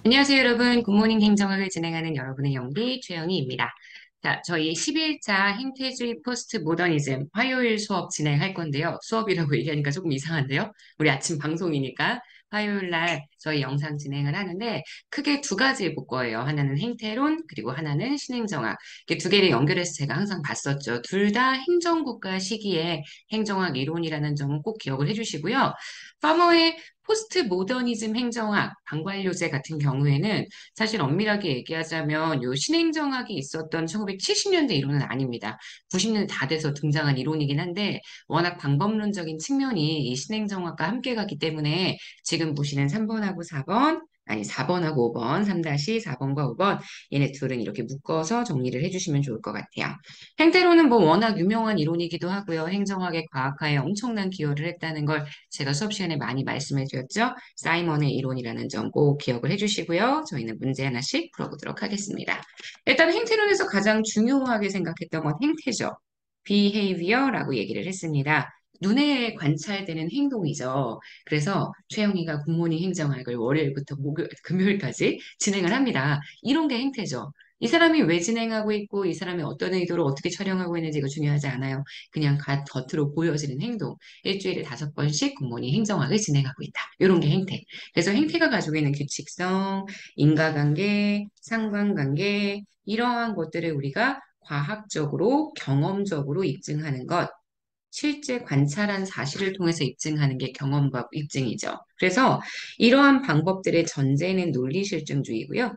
안녕하세요, 여러분. 굿모닝 행정학을 진행하는 여러분의 영디 최영희입니다. 자, 저희 11차 행태주의 포스트 모더니즘 화요일 수업 진행할 건데요. 수업이라고 얘기하니까 조금 이상한데요. 우리 아침 방송이니까 화요일 날 저희 영상 진행을 하는데 크게 두 가지 볼 거예요. 하나는 행태론, 그리고 하나는 신행정학. 이렇게 두 개를 연결해서 제가 항상 봤었죠. 둘 다 행정국가 시기에 행정학 이론이라는 점은 꼭 기억을 해주시고요. 파머의 포스트 모더니즘 행정학, 방관료제 같은 경우에는 사실 엄밀하게 얘기하자면 요 신행정학이 있었던 1970년대 이론은 아닙니다. 90년대 다 돼서 등장한 이론이긴 한데 워낙 방법론적인 측면이 이 신행정학과 함께 가기 때문에 지금 보시는 3번하고 4번, 아니 4번하고 5번, 3-4번과 5번 얘네 둘은 이렇게 묶어서 정리를 해주시면 좋을 것 같아요. 행태론은 뭐 워낙 유명한 이론이기도 하고요. 행정학의 과학화에 엄청난 기여를 했다는 걸 제가 수업 시간에 많이 말씀해 드렸죠. 사이먼의 이론이라는 점 꼭 기억을 해주시고요. 저희는 문제 하나씩 풀어보도록 하겠습니다. 일단 행태론에서 가장 중요하게 생각했던 건 행태죠. behavior라고 얘기를 했습니다. 눈에 관찰되는 행동이죠. 그래서 최영희가 굿모닝 행정학을 월요일부터 금요일까지 진행을 합니다. 이런 게 행태죠. 이 사람이 왜 진행하고 있고 이 사람이 어떤 의도로 어떻게 촬영하고 있는지 이거 중요하지 않아요. 그냥 겉으로 보여지는 행동. 일주일에 5번씩 굿모닝 행정학을 진행하고 있다. 이런 게 행태. 그래서 행태가 가지고 있는 규칙성, 인과관계, 상관관계 이러한 것들을 우리가 과학적으로 경험적으로 입증하는 것. 실제 관찰한 사실을 통해서 입증하는 게 경험과 입증이죠. 그래서 이러한 방법들의 전제는 논리실증주의고요.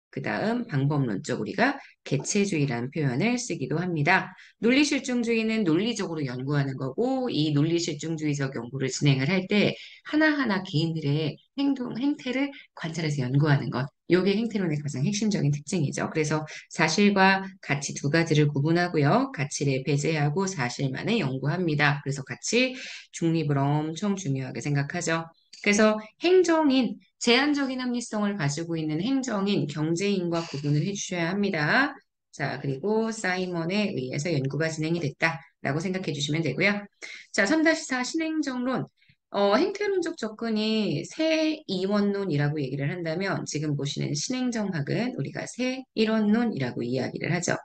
그 다음 방법론적 우리가 개체주의라는 표현을 쓰기도 합니다. 논리실증주의는 논리적으로 연구하는 거고 이 논리실증주의적 연구를 진행을 할 때 하나하나 개인들의 행동, 행태를 관찰해서 연구하는 것. 이게 행태론의 가장 핵심적인 특징이죠. 그래서 사실과 가치 두 가지를 구분하고요. 가치를 배제하고 사실만을 연구합니다. 그래서 가치 중립을 엄청 중요하게 생각하죠. 그래서 행정인, 제한적인 합리성을 가지고 있는 행정인, 경제인과 구분을 해주셔야 합니다. 자, 그리고 사이먼에 의해서 연구가 진행이 됐다라고 생각해 주시면 되고요. 자, 3-4 신행정론. 행태론적 접근이 새 이원론이라고 얘기를 한다면 지금 보시는 신행정학은 우리가 새 일원론이라고 이야기를 하죠.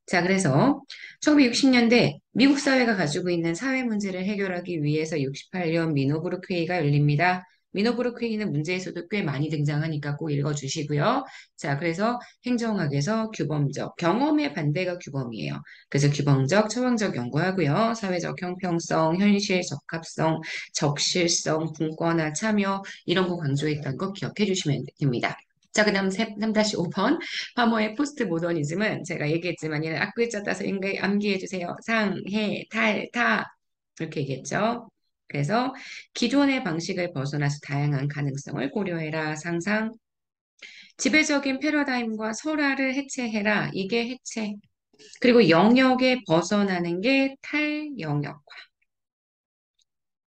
자, 그래서 1960년대 미국 사회가 가지고 있는 사회 문제를 해결하기 위해서 68년 미노브룩 회의가 열립니다. 미노브룩 회의는 문제에서도 꽤 많이 등장하니까 꼭 읽어주시고요. 자, 그래서 행정학에서 규범적, 경험의 반대가 규범이에요. 그래서 규범적, 처방적 연구하고요. 사회적 형평성, 현실 적합성, 적실성, 분권화, 참여 이런 거 강조했던 거 기억해 주시면 됩니다. 자, 그 다음 3-5번. 파머의 포스트 모더니즘은 제가 얘기했지만 얘는 앞글자 따서 암기해 주세요. 상, 해, 탈, 타 이렇게 얘기했죠. 그래서 기존의 방식을 벗어나서 다양한 가능성을 고려해라. 상상, 지배적인 패러다임과 설화를 해체해라. 이게 해체. 그리고 영역에 벗어나는 게 탈영역화.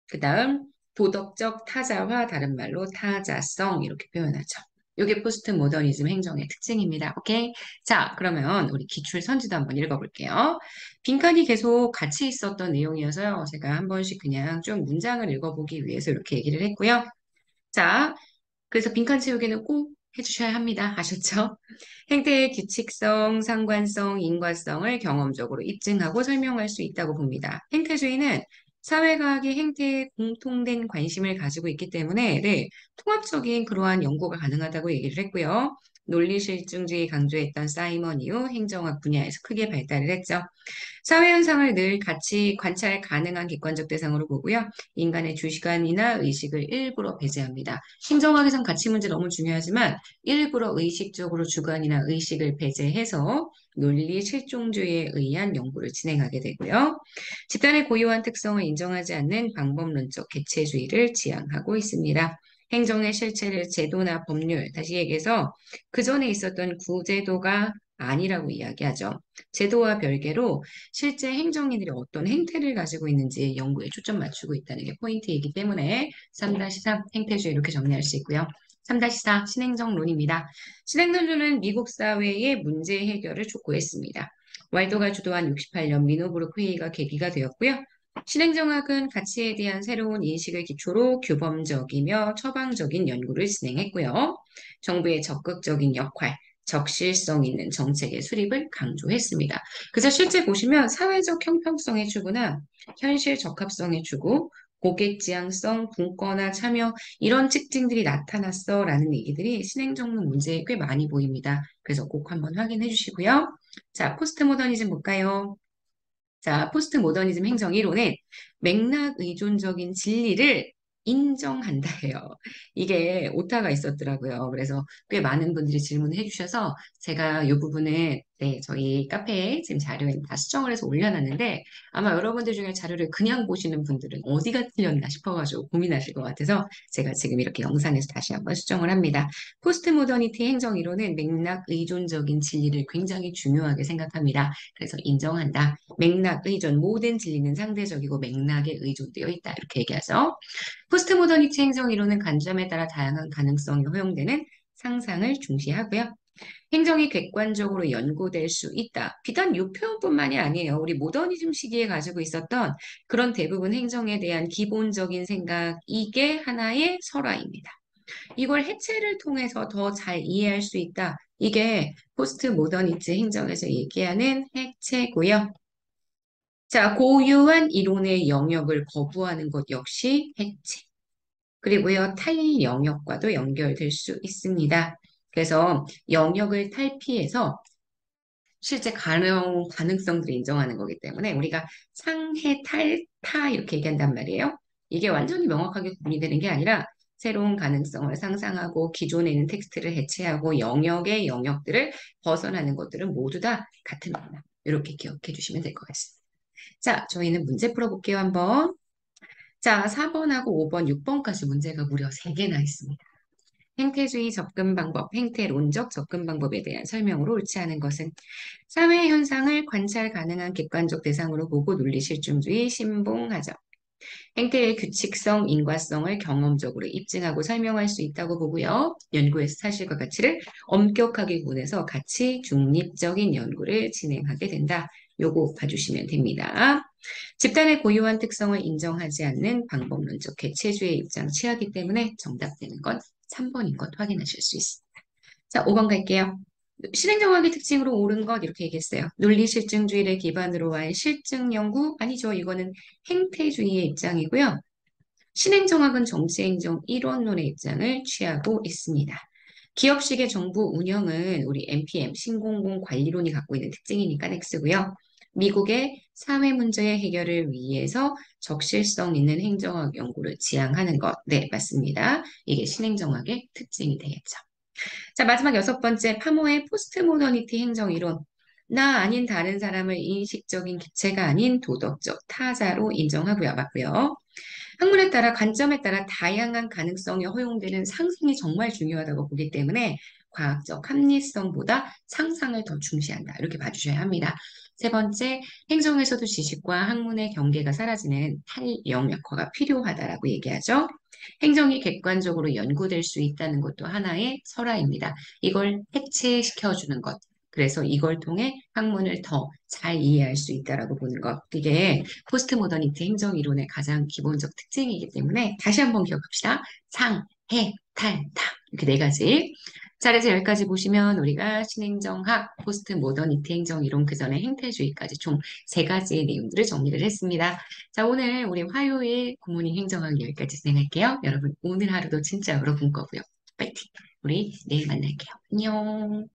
그 다음 도덕적 타자화, 다른 말로 타자성 이렇게 표현하죠. 이게 포스트 모더니즘 행정의 특징입니다. 오케이? 자, 그러면 우리 기출 선지도 한번 읽어볼게요. 빈칸이 계속 같이 있었던 내용이어서요. 제가 한 번씩 그냥 좀 문장을 읽어보기 위해서 이렇게 얘기를 했고요. 자, 그래서 빈칸 채우기는 꼭 해주셔야 합니다. 아셨죠? 행태의 규칙성, 상관성, 인과성을 경험적으로 입증하고 설명할 수 있다고 봅니다. 행태주의는 사회과학의 행태에 공통된 관심을 가지고 있기 때문에 네, 통합적인 그러한 연구가 가능하다고 얘기를 했고요. 논리실증주의 강조했던 사이먼 이후 행정학 분야에서 크게 발달을 했죠. 사회현상을 늘 같이 관찰 가능한 객관적 대상으로 보고요. 인간의 주관이나 의식을 일부러 배제합니다. 행정학에선 가치 문제 너무 중요하지만 일부러 의식적으로 주관이나 의식을 배제해서 논리 실종주의에 의한 연구를 진행하게 되고요. 집단의 고유한 특성을 인정하지 않는 방법론적 개체주의를 지향하고 있습니다. 행정의 실체를 제도나 법률, 다시 얘기해서 그 전에 있었던 구제도가 아니라고 이야기하죠. 제도와 별개로 실제 행정인들이 어떤 행태를 가지고 있는지 연구에 초점 맞추고 있다는 게 포인트이기 때문에 3-3 행태주의 이렇게 정리할 수 있고요. 3-4 신행정론입니다. 신행정론은 미국 사회의 문제 해결을 촉구했습니다. 와이도가 주도한 68년 미노브룩 회의가 계기가 되었고요. 신행정학은 가치에 대한 새로운 인식을 기초로 규범적이며 처방적인 연구를 진행했고요. 정부의 적극적인 역할, 적실성 있는 정책의 수립을 강조했습니다. 그래서 실제 보시면 사회적 형평성의 추구나 현실 적합성의 추구, 고객 지향성, 분권화 참여 이런 특징들이 나타났어라는 얘기들이 신행정무 문제에 꽤 많이 보입니다. 그래서 꼭 한번 확인해 주시고요. 자, 포스트 모더니즘 볼까요? 자, 포스트 모더니즘 행정 1호는 맥락 의존적인 진리를 인정한다예요. 이게 오타가 있었더라고요. 그래서 꽤 많은 분들이 질문을 해주셔서 제가 이 부분은 네, 저희 카페에 지금 자료에 다 수정을 해서 올려놨는데 아마 여러분들 중에 자료를 그냥 보시는 분들은 어디가 틀렸나 싶어가지고 고민하실 것 같아서 제가 지금 이렇게 영상에서 다시 한번 수정을 합니다. 포스트 모더니티 행정 1호는 맥락 의존적인 진리를 굉장히 중요하게 생각합니다. 그래서 인정한다. 맥락 의존, 모든 진리는 상대적이고 맥락에 의존되어 있다. 이렇게 얘기하죠. 포스트 모더니티 행정 이론은 관점에 따라 다양한 가능성이 허용되는 상상을 중시하고요. 행정이 객관적으로 연구될 수 있다. 비단 이 표현뿐만이 아니에요. 우리 모더니즘 시기에 가지고 있었던 그런 대부분 행정에 대한 기본적인 생각, 이게 하나의 설화입니다. 이걸 해체를 통해서 더 잘 이해할 수 있다. 이게 포스트 모더니티 행정에서 얘기하는 해체고요. 자, 고유한 이론의 영역을 거부하는 것 역시 해체. 그리고요, 탈 영역과도 연결될 수 있습니다. 그래서 영역을 탈피해서 실제 가능성들을 인정하는 거기 때문에 우리가 상해, 탈, 타 이렇게 얘기한단 말이에요. 이게 완전히 명확하게 구분이 되는 게 아니라 새로운 가능성을 상상하고 기존에 있는 텍스트를 해체하고 영역의 영역들을 벗어나는 것들은 모두 다 같은 겁니다. 이렇게 기억해 주시면 될 것 같습니다. 자, 저희는 문제 풀어볼게요, 한번. 자, 4번하고 5번, 6번까지 문제가 무려 3개나 있습니다. 행태주의 접근 방법, 행태론적 접근 방법에 대한 설명으로 옳지 않은 것은 사회 현상을 관찰 가능한 객관적 대상으로 보고 논리 실증주의 신봉하죠. 행태의 규칙성, 인과성을 경험적으로 입증하고 설명할 수 있다고 보고요. 연구에서 사실과 가치를 엄격하게 구분해서 가치 중립적인 연구를 진행하게 된다. 요거 봐주시면 됩니다. 집단의 고유한 특성을 인정하지 않는 방법론적 개체주의 입장 취하기 때문에 정답되는 건 3번인 것 확인하실 수 있습니다. 자, 5번 갈게요. 실행정학의 특징으로 옳은 것 이렇게 얘기했어요. 논리실증주의를 기반으로 한 실증 연구 아니죠. 이거는 행태주의의 입장이고요. 신행정학은 정치행정 일원론의 입장을 취하고 있습니다. 기업식의 정부 운영은 우리 NPM, 신공공 관리론이 갖고 있는 특징이니까 X고요. 미국의 사회 문제의 해결을 위해서 적실성 있는 행정학 연구를 지향하는 것. 네, 맞습니다. 이게 신행정학의 특징이 되겠죠. 자, 마지막 6번째, 파모의 포스트 모더니티 행정 이론. 나 아닌 다른 사람을 인식적인 기체가 아닌 도덕적 타자로 인정하고요. 맞고요. 학문에 따라 관점에 따라 다양한 가능성이 허용되는 상상이 정말 중요하다고 보기 때문에 과학적 합리성보다 상상을 더 중시한다. 이렇게 봐주셔야 합니다. 세 번째, 행정에서도 지식과 학문의 경계가 사라지는 탈영역화가 필요하다라고 얘기하죠. 행정이 객관적으로 연구될 수 있다는 것도 하나의 설화입니다. 이걸 해체시켜주는 것. 그래서 이걸 통해 학문을 더 잘 이해할 수 있다라고 보는 것. 이게 포스트 모더니티 행정 이론의 가장 기본적 특징이기 때문에 다시 한번 기억합시다. 상, 해, 탈, 타. 이렇게 4가지. 자, 그래서 여기까지 보시면 우리가 신행정학, 포스트 모더니티 행정 이론 그 전에 행태주의까지 총 3가지의 내용들을 정리를 했습니다. 자, 오늘 우리 화요일 굿모닝 행정학 여기까지 진행할게요. 여러분, 오늘 하루도 진짜 여러분 거고요. 파이팅! 우리 내일 만날게요. 안녕.